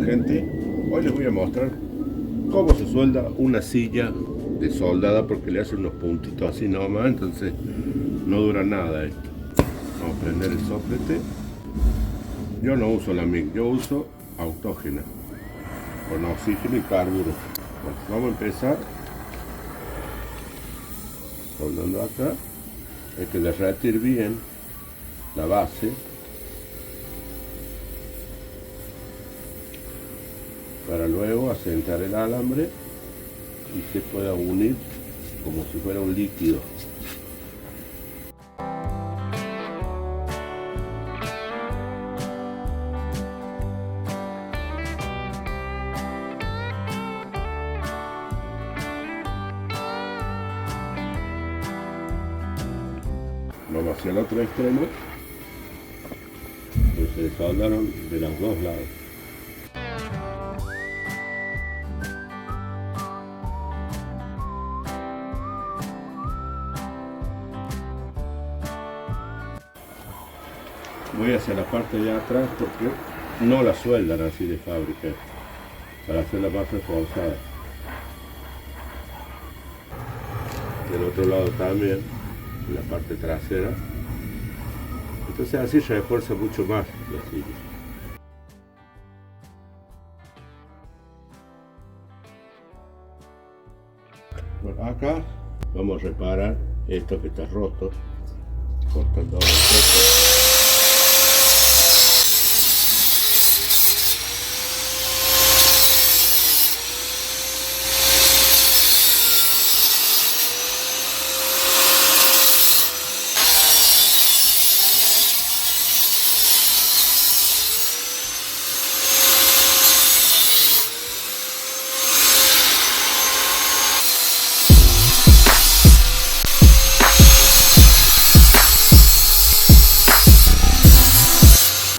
Hola gente, hoy les voy a mostrar cómo se suelda una silla de soldada porque le hacen unos puntitos así nomás, entonces no dura nada esto. Vamos a prender el soplete. Yo no uso la MIG, yo uso autógena con oxígeno y carburo. Bueno, vamos a empezar soldando acá. Hay que derretir bien la base para luego asentar el alambre y se pueda unir como si fuera un líquido. Vamos hacia el otro extremo, que se soldaron de los dos lados. Voy hacia la parte de atrás porque no la sueldan así de fábrica, para hacerla más reforzada. Del otro lado también, en la parte trasera. Entonces así se refuerza mucho más la silla. Bueno, acá vamos a reparar esto que está roto, cortando el foco.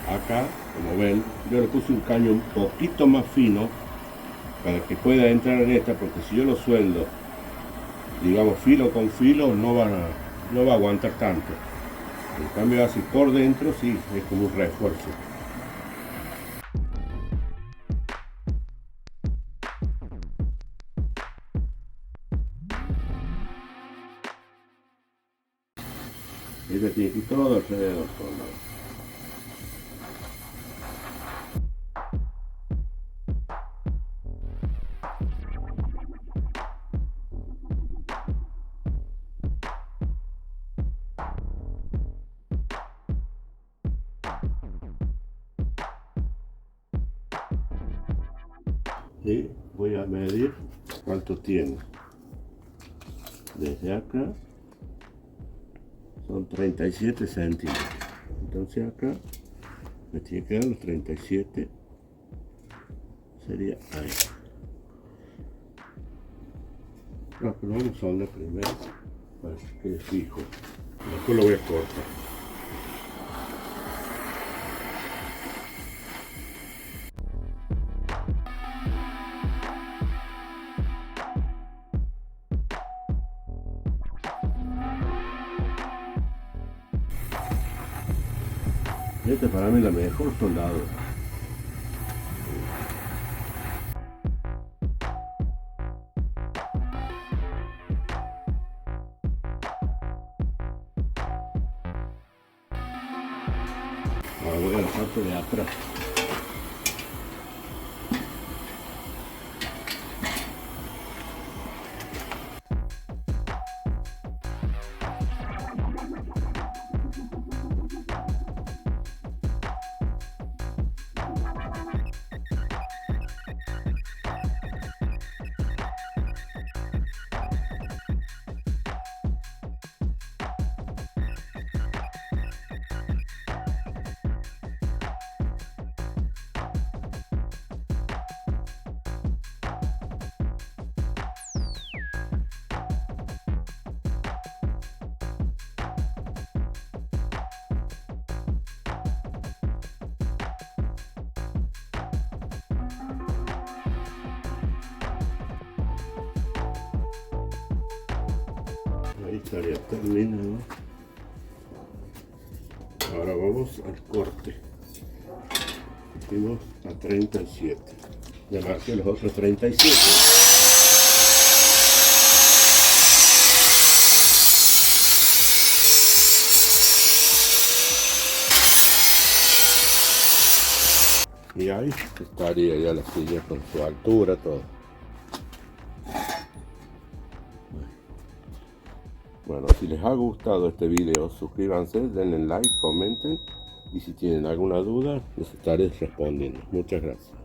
Acá, como ven, yo le puse un caño un poquito más fino para que pueda entrar en esta, porque si yo lo sueldo, digamos filo con filo, no va a aguantar tanto. En cambio así por dentro sí, es como un refuerzo. Este tiene que ir todo alrededor, soldado. Y voy a medir cuánto tiene. Desde acá son 37 centímetros. Entonces acá me tiene que dar los 37. Sería ahí. No, pero vamos a soldar primero para que quede fijo. Después lo voy a cortar. Este para mí es la mejor soldadura. Ahora voy a la parte de atrás. Ahí estaría terminado. Ahora vamos al corte. Pusimos a 37. Le marqué los otros 37. Y ahí estaría ya la silla con su altura, todo. Bueno, si les ha gustado este video, suscríbanse, denle like, comenten y si tienen alguna duda, les estaré respondiendo. Muchas gracias.